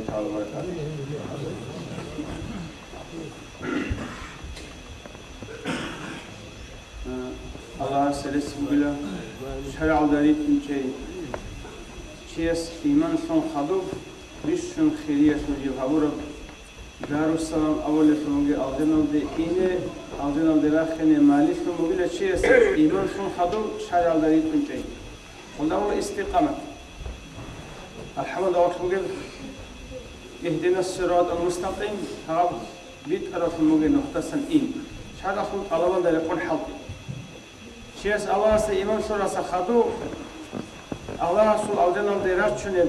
تعالى وبركاته. الله سلسل بلا شرع داريت من شيء شيء إيمان شون خدوب بيشون خيرية شون جبهورة دار السلام أول شونجي ألجنال دي إني ألجنال دي راخني مالي شون مبيلا شيء إيمان شون خدوب شرع داريت من شيء وده هو استقامة الحمد لله وتقول اهدنا الصراط المستقيم هاب بيت أرف الموجي نختصن إن شهادة خلط الله ده يكون حظي شيء الله سي إيمان شورا سخدو الله سو أوجنا درات شنو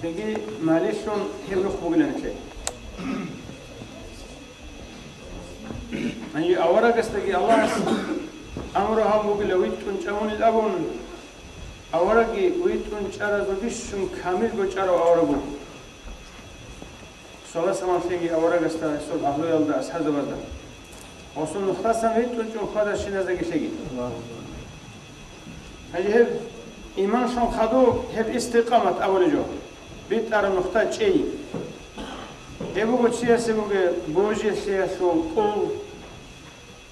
تيجي ماليشون هيلو خوجنا نشيء أي أورا قستجي الله أمرها موجي لويت كنشامون الأبون أورا جي ويت كنشارا زوجيشون كامل بتشارا أورا بو سولا سمان فيجي أورا قستا سول أهلو يلدا أسحاب زبادة وصل نختصم ويت كنشون خدا شيء نزاجي شيء هل إيمان شون خدو هب استقامة أول جو بيت أرى نقطة شيء هبو بتشيء سبوك بوجي شيء شو قول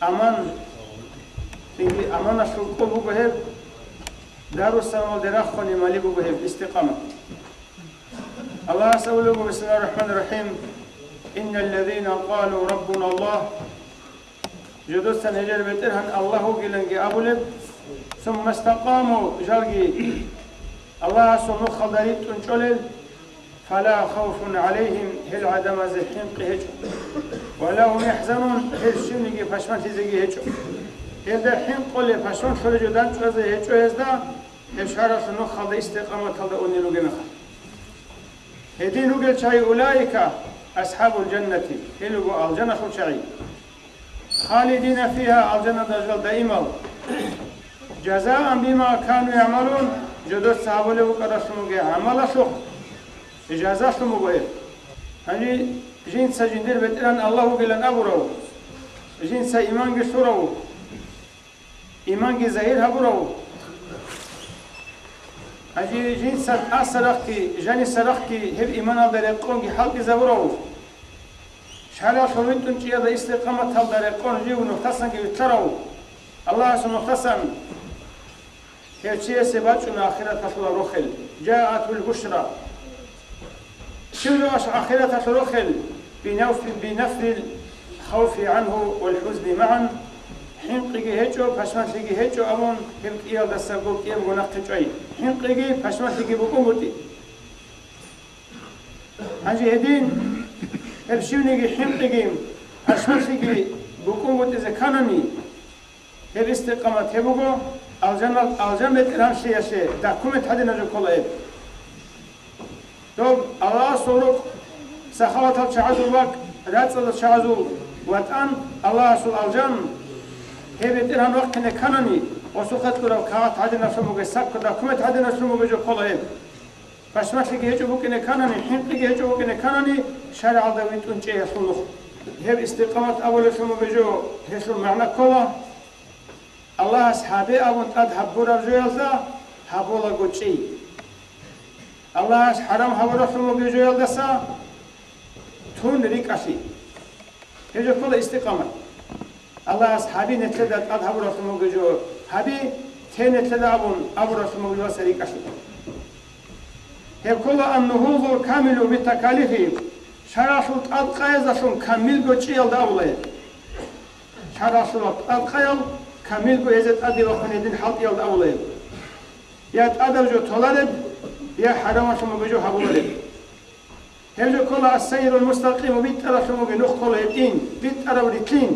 أمان تيجي أمان شو قول هو بهب دار السماء درخني مالي هو بهب استقامة الله سأقوله بسم الله الرحمن الرحيم إن الذين قالوا ربنا الله جدوسا هجر بترهن الله قلنجي أبولب ثم استقاموا جلجي الله سمو خضريت انشلل فلا خوف عليهم هل عدم زحين قهج ولا هم يحزنون هل شنجي فشمن تزجي هج هل دحين قل فشمن شل جدان شزي هج هزدا هل شارع سمو خض استقامة خض أني لو جمخ هدي لو قل شيء أولئك أصحاب الجنة هل لو الجنة شو شيء خالدين فيها الجنة دجال دائما جزاء بما كانوا يعملون جدود صحابه له كرشموجي عمل شو إجازة شو مبين هني جين سجندير بتران الله قلنا أبورو جين سإيمان جسورو إيمان جزائر هبورو هني جين سد أسرقي جاني سرقي هب إيمان الدرقون جحال جزاورو شهلا شوين تنشي هذا استقامة الدرقون جيو نختصن جيترو الله سبحانه وتعالى هالشيء سباتنا آخرة الرخل جاءت بالبشرى شنو آخرة الرخل بنفر الخوف عنه والحزن معا حين قيجي هجو فشمن تيجي هجو أبون هم كيال دستقول كيال ونقطة شيء حين قيجي فشمن تيجي بقومتي هنجي هدين هبشوني حين قيجي فشمن تيجي بقومتي زكانني هب استقامة هبوجو الجنة إيران شيء دكتور حد نجوا كله دوب الله سورك سخاوة الشعزو وق رأس الشعزو واتان الله سول الجنة هب إيران وقت نكانني وسخت كره كات حد نشمو جسك دكتور حد نشمو بيجو كله بس ما تيجي هجو بوك نكانني حين تيجي هجو بوك نكانني شارع الدويت ونجي يسلخ هب استقامة أول شمو بيجو هسلو معنى كله الله أصحابه أبون أذهب برا جوالزا هبولا قتشي الله حرام هبورا فمو بجوال دسا تون ريكاشي هجو كل استقامة الله أصحابي نتلد أذهب برا فمو بجوال هبي تين نتلد أبورا فمو بجوال سريكاشي هب كل النهوض كامل بالتكاليف شراشوت أدقائزشون كامل قتشي الدولة شراشوت أدقائل كامل کو عزت ادي وخندين حلط يل اولين يا ادم جو طلب يا حرام شمو بجو حبولين هل كل السير المستقيم بيترى شمو بنخ كل يدين بيترى وريتين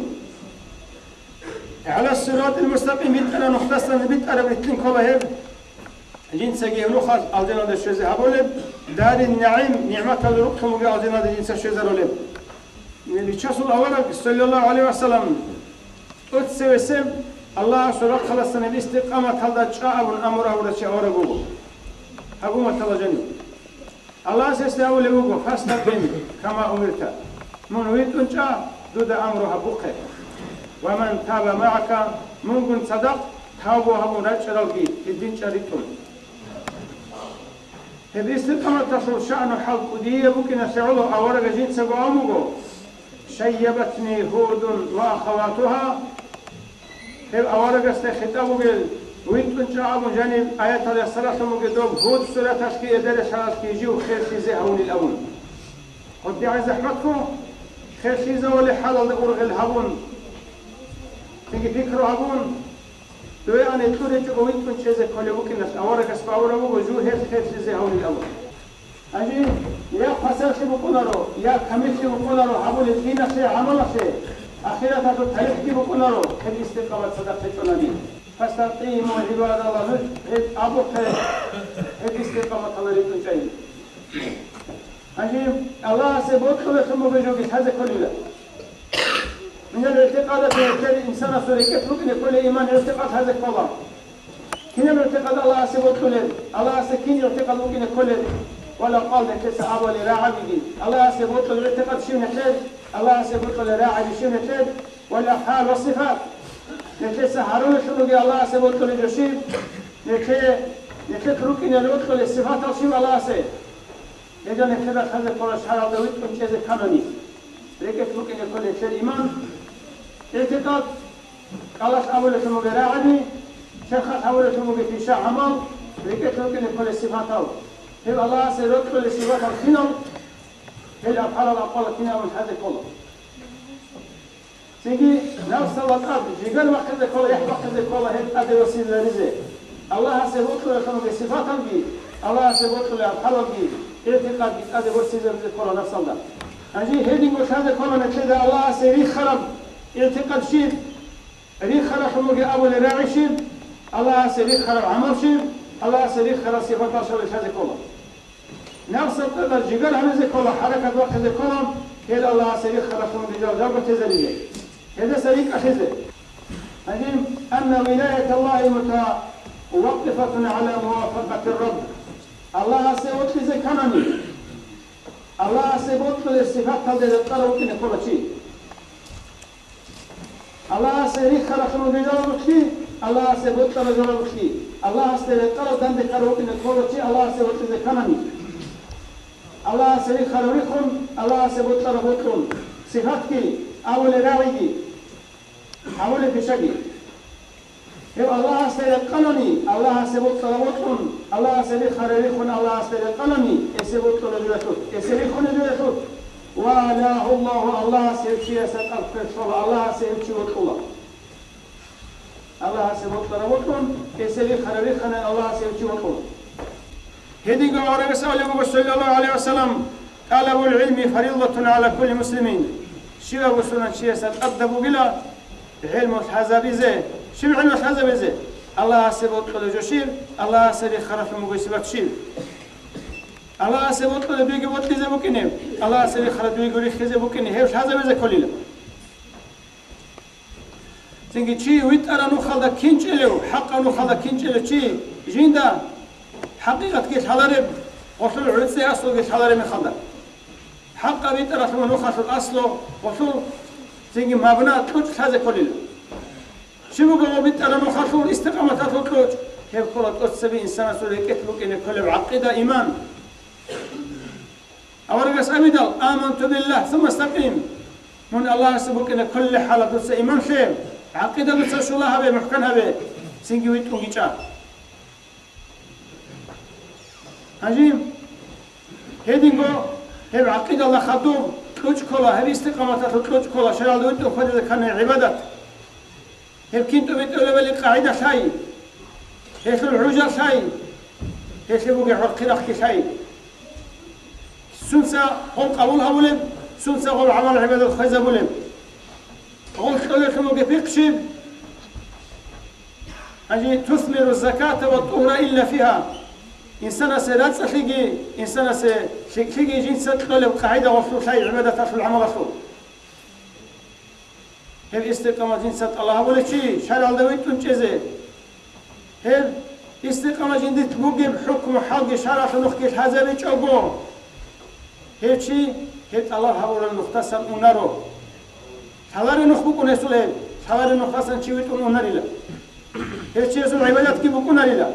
على الصراط المستقيم بيترى نختصن بيترى وريتين كل هب جنس جيلو خاص الجنة الشوزة حبولين دار النعيم نعمة الرب شمو بيا الجنة جنس الشوزة رولين من اللي شاسوا أولا صلى الله عليه وسلم أتسوسم الله سبحانه خلصنا الاستقامة هذا شاء أمره ولا شيء أورجوه حكومة تلاجني الله سيستوي لوجو فاستقم كما أمرت من ويت أنشأ دود أمره بقى ومن تاب معك ممكن صدق تابوا هم رجل الدين شريكهم هب استقامة تصل شأن حلق دي ممكن سعوده أورق جنس قاموغو شيبتني هود وأخواتها هب أورق استخدامه وينتون شعبون جانب آيات عليه الصلاة مقدوم هود سورة تشكي إدارة شرط كيجيو خير خيزي هون الأول قد دعي زحمتكم خير خيزة ولي حلال أرغ الهبون تنجي فكروا هبون دوي أنا توري جو وينتون شيزي كولي وكنس أورق اسباورا وجو خير خيزي هون الأول أجي يا فصل شبو قنارو يا كميل شبو قنارو هبون الدين شيء عمل شيء أخيرا تاتو تاريخ كيبو قنارو هل استقامة صدقة تنادي فاستقيموا عباد الله أبوك هل استقامة الله لكم شيء أجيب الله سيبوت لكم بجوجي هذا كله من الاعتقاد في الإنسان سوريكت ممكن يكون إيمان اعتقاد هذا كله كنا الاعتقاد الله سيبوت له الله سكين اعتقاد ممكن يكون ولا قال لك سأبوا لراعبي الله سيبوت له الاعتقاد شيء نحتاج الله سيبوت له لراعبي شيء نحتاج والأفعال والصفات نتي سهرون شنو الله سيبوت له جشيب نتي تروكين يلوت له الصفات وشيء الله سي إذا نتبع هذا كل شيء على دويت كم شيء كماني لكن ممكن يكون شيء إيمان اعتقاد الله أول شنو براعبي شيخ أول شنو في شاء عمل لكن ممكن يكون الصفات أو هل الله سيبوت له الصفات الخنم هل الأفعال الأقوال الخنم من هذا كله تيجي نفس الوقت جيجان وقت كله يحبق كله هيك أدي وسيلة رزق الله سيبوت له كانوا بصفات بي الله سيبوت له الحلو بي اعتقاد بي أدي وسيلة رزق كله نفس الله أجي هيدي مش هذا كله نتلقى الله سيري خرب اعتقاد شيء ري خرب حموجي أول راعي شيء الله سيري خرب عمل شيء الله سيري خرب صفات شر هذا كله نفس الوقت جيجان هذا كله حركة وقت كله هذا الله سيري خرب حموجي جاب تزريزه هذا سريك أخذه أجل أن ولاية الله متوقفة على موافقة الرب الله سيبوت لي كناني الله سيبوت لي الصفات هذا الطرق إن كل شيء الله سيريخ خلقنا بجرب شيء الله سيبوت لي بجرب شيء الله سيريخ دند كروك إن كل شيء الله سيبوت لي كناني الله سيريخ خلقكم الله سيبوت لي بوتكم صفاتك أول راوي أول بشجي الله سيقلني الله سيبوت لوطن الله سيخرجون الله سيقلني سيبوت لجلتوت سيخون جلتوت ولا الله سيبشي سيقف الله سيبشي الله الله سيبوت لوطن سيخرجون الله سيبشي الله هدي قال رسول صلى الله عليه وسلم طلب العلم فريضة على كل مسلمين شيء وسنة شيء سأدبوا بلا علم الحزب زي شو علم الحزب زي الله سيبوت له جشير الله سيري خرف مقيسبات شير الله سيبوت له بيجي بوت لي زي بكني الله سيري خرف بيجي ريخ زي بكني هيش حزب زي كليلا تيجي شيء ويترى نخلد كينش له حق نخلد كينش له شيء جيندا حقيقة كيش حضرب وصل عرسي أصله كيش حضرب من خلد حق ويترى ثم نخلد أصله وصل تيجي مبنى تلوش هذا كليلا شو بقول بيت أنا مخاطر استقامة تلوش كيف كلت أتسبي إنسان سوري كتلوك إن كل عقيدة إيمان أورجس أبيدال آمنت بالله ثم استقيم من الله سبحانه إن كل حالة تلوش إيمان شيء عقيدة بتسوي الله به محكمها به سينجي ويتون جيشا هجيم هيدينغو هب عقيدة الله خدوم تلوش كلا هب استقامة تلوش كلا شرع دويتو خدي كان عبادة هب كنتو بتقول بالي قاعدة شيء هيك العجر شيء هيك بوجي حرقنا شيء سنسا هم قبولها بولم سنسا هم عمل عبادة الخيزة بولم هم خلوا بوجي بيقشب أجي تثمر الزكاة والطهر إلا فيها إنسان سيرات سخيجي إنسان سخيجي جنس تقلب قاعدة وفلو شيء عبادة في العمل وفلو هل استقامة جنس الله ولا شيء شرع دويت تنجزه هل استقامة جندت بوجب حكم حق شرع نخكي الحزب يجوبه هل شيء هل الله هؤلاء المختصر أنارو حوار نخبوك نسوله حوار نختصر شيء ويتون أناريلا هل شيء سو عبادات كي بكون أناريلا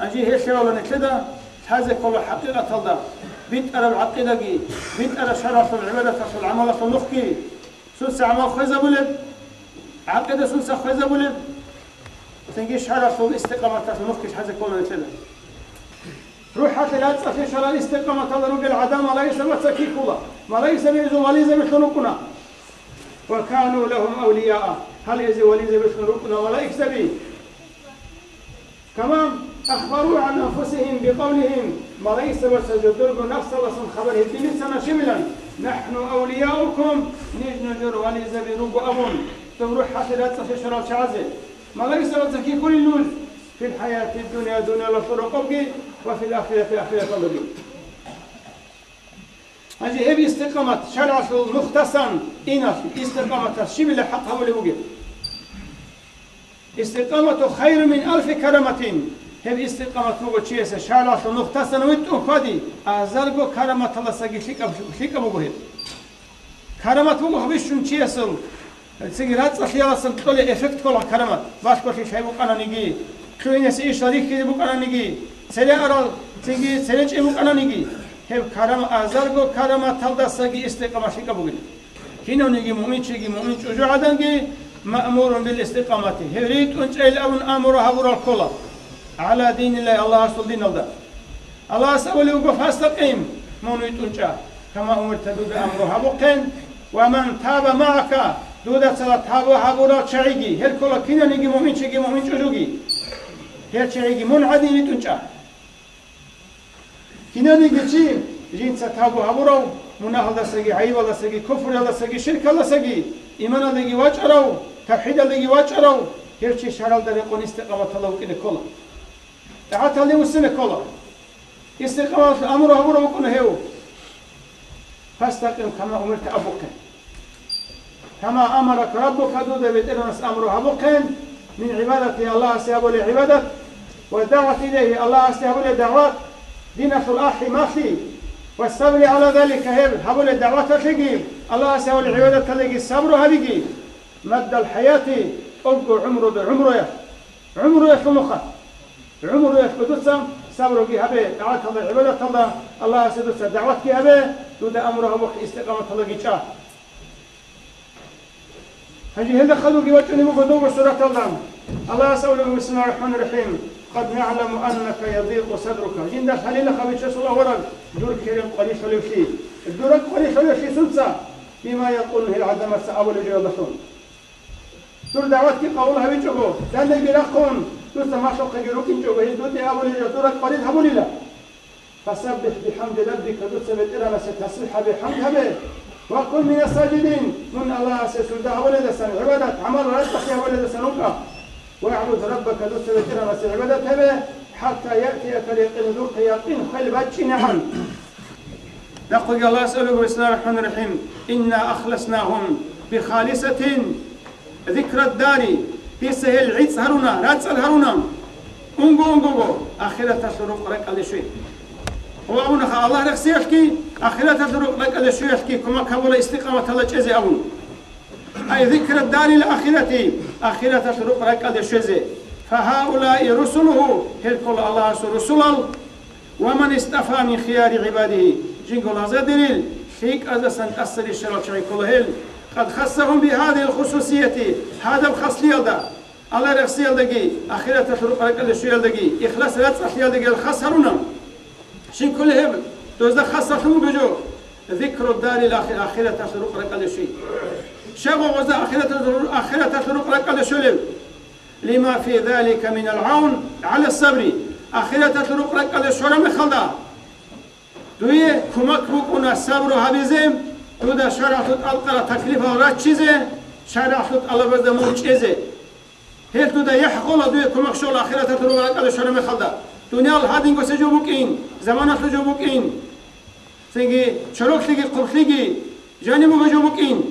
أجي هي شغلة كذا هذا كل حقيقة الله بيت أرى العقيدة جي بيت أرى شرف العبادة في العمل في النخكي سنس عمل خيزة بولد عقيدة سنس خيزة بولد تنجي شرف الاستقامة في النخكي هذا كل كذا روح حتى لا تصفي شرف الاستقامة الله نقول العدم ما ليس متسكي كله ما ليس بيزو وليز مثلنا وكانوا لهم أولياء هل يزي وليز مثلنا ولا يكسبي كمان أخبروا عن أنفسهم بقولهم ما ليس وسجدرب نفس لسن خبره في سنة شملا نحن أولياؤكم نجنجر وليز بروب أبون تروح حتى لا تصفي شرف شعزي ما ليس وسكي كل اللوز في الحياة الدنيا دون الفرقوق وفي الآخرة آخرة الله هذه هي استقامة شرع مختصا إناث استقامة الشمل حقها ولبوجه استقامة خير من 1000 كرامة هي استقامة فوق شيء شرع مختصا ويتوفدي أزرق كرامة الله سجى شيك أبوه كرامة فوق هبشون شيء سل سجلات صحيح سل كل إفكت كل كرامة باش كل شيء بقنا نيجي كوينس إيش تاريخ كده بقنا نيجي سريع أرال سجى سريع شيء بقنا نيجي هب كرم أزرقو كرم تلدا سجى استقامة شيء كبوجي هنا نيجي مؤمن شجوع عدنجي مأمور بالاستقامة هريت أنجيل أون أمره هبور الكل على دين الله أصل دين الله سأولي وقف استقيم منويت أنجا كما أمرت دود أمره هبوكين ومن تاب معك دود صلاة تابو هبور الشعيجي هل كل كنا نيجي مؤمن شجوعي هل شعيجي منعدين تنجا كنا نيجي جنس تابو هبورو مناهل دسجي عيب دسجي كفر دسجي شرك دسجي إيمان دسجي واجرو توحيد دسجي واجرو هرشي شرال دريقون استقامة الله وكذا كله تعال لي وسنة كله استقامة الأمر هبورو وكنا هيو فاستقم كما أمرت أبوك كما أمرك ربك دود بترنس أمر أبوك من عبادة الله سيابو لعبادة والدعوة إليه الله سيابو لدعوات دينة الأخ ماشي والصبر على ذلك هبول الدعوة تلقي الله سوى العبادة تلقي الصبر هلقي مد الحياة أبقى عمره يخلقه عمره يخلقه صبر كي هبه دعوة الله عبادة الله سيدوس دعوة كي هبه دود أمره وقت استقامة تلقي شاه هجي هذا خلوا كي وجهني مقدوم سورة الله سوى بسم الله الرحمن الرحيم قد نعلم أنك يضيق صدرك جند خليل خبيث الله ورق دور كريم قليل فلوشي الدور قليل فلوشي سلسة بما يقوله العدم أول جوابهم دور دعوتك قولها بيجوكو لأن الجراقون دور سماشو قجروكين جوكو هي دور أول دور قليل هبولي لا فسبح بحمد ربك دور سبت إلى ستسبح بحمد هبه وكن من الساجدين من الله سيسوده ولد سنة عبادة عمل رزقك ولد سنوكا واعبد ربك ذو سبتنا وسعبدته به حتى يأتيك اليقين ذوق يقين خيل باتشي نعم نقول الله أسأله بسم الله الرحمن الرحيم إنا أخلصناهم بخالصة ذكر الدار في سهل عيد هرونا راتس الهرونا أنجو آخرة تشرق رك على شيء هو أبونا الله رخصيشكي آخرة تشرق رك على شيء كما كبر استقامة الله جزء أبونا أي ذكر الدار الآخرة آخرة تشرق رك على شيء فهؤلاء رسله هل كل الله رسول ومن استفى من خيار عباده جنقل هذا دليل شيك هذا سنتأثر الشرع شيء كله قد خصهم بهذه الخصوصية هذا الخصلية ده الله رخصية دقي آخرة تشرق رك على شيء دقي إخلاص لا تصحيح دقي الخسرنا شيء كله هبل توزع خصهم بجو ذكر الدار الآخرة تشرق رك على شيء شغل غزة آخرة تشرق رك على شيء لما في ذلك من العون على الصبر آخرة تشرق رك على شرم خدا دوی کمک بکنه صبر و حبیزم تو در شرایط القرا تکلیف را چیزه شرایط الله بده موجزه هر تو در یحقول دوی کمک شول آخرت تو رو کل شرم خدا دنیا الهادین گوشه جو بکین زمانت جو بکین سنگی چروک لیگی قبلیگی جانب جو بکین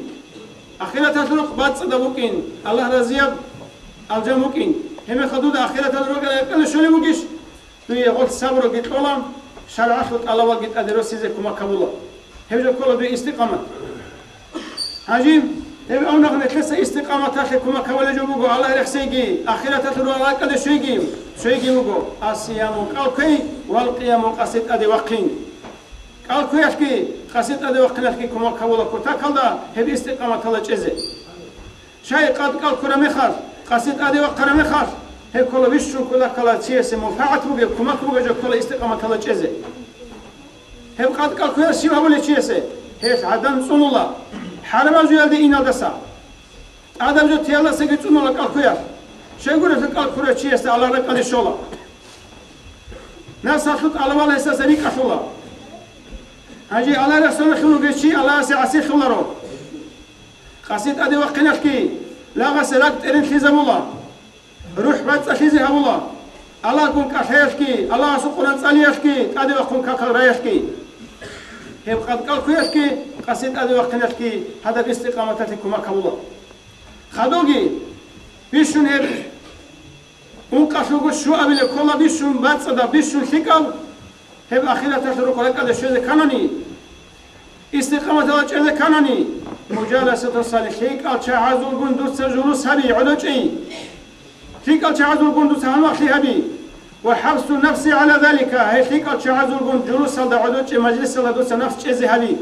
آخرت تو رو بعد صدا بکین الله رضیاب الجام بکین همه خدود آخرت تو رو کل شرم بکیش دوی قول صبر و گیتولام شرعت الله وقت أدرس كما كبولا هذا كله باستقامة عجيب هذا أو نحن نتلسى استقامة كما كبولا جوبو الله يحسيجي آخرة تروى الله كذا شيء شيء يقول الصيام قالكي والقيام قصد أدي وقين قالكي يحكي قصد أدي وقين يحكي كما كولا كتا كلا هب استقامة الله جزء شيء قد قال كرا مخار قصد أدي وقرا مخار هب كل وشون كلا كلا تيس مفاعت بوجي كما كوجا كلا استقامة الله جزء هب قد قال كرا سيما ولا تيس هيش عدم صن الله حرم زيادة إن الدسا آدم جو تيالا سجد صن الله قال كرا شيء يقول لك قال كرا تيس على رك على شولا ناس أخذ على ولا أساس ريك شولا هجي على رسول خلو بيشي على سعسي خلرو قصيد أدي وقناك لا غسلك ترين خزم الله روح بات خزي هم الله الله كون كحيشكي الله سقنا صليشكي أدي وقن كقل رايشكي هم قد قال كيشكي قصيد أدي وقناك هذا باستقامتكم الله خدوجي بيشون هب ونقشوا شو قبل كل بيشون بات صدا بيشون ثقل هب أخيرا تشرق لك هذا الشيء كانني استقامة الله كانني مجالسة الصالحين قال شعاذ الجندوس جلوس هبي علوجي في قال شعاذ الجندوس هنوخي هبي وحبس النفس على ذلك هي في قال شعاذ الجندوس جلوس هذا علوجي مجلس الله دوس نفس شيء هبي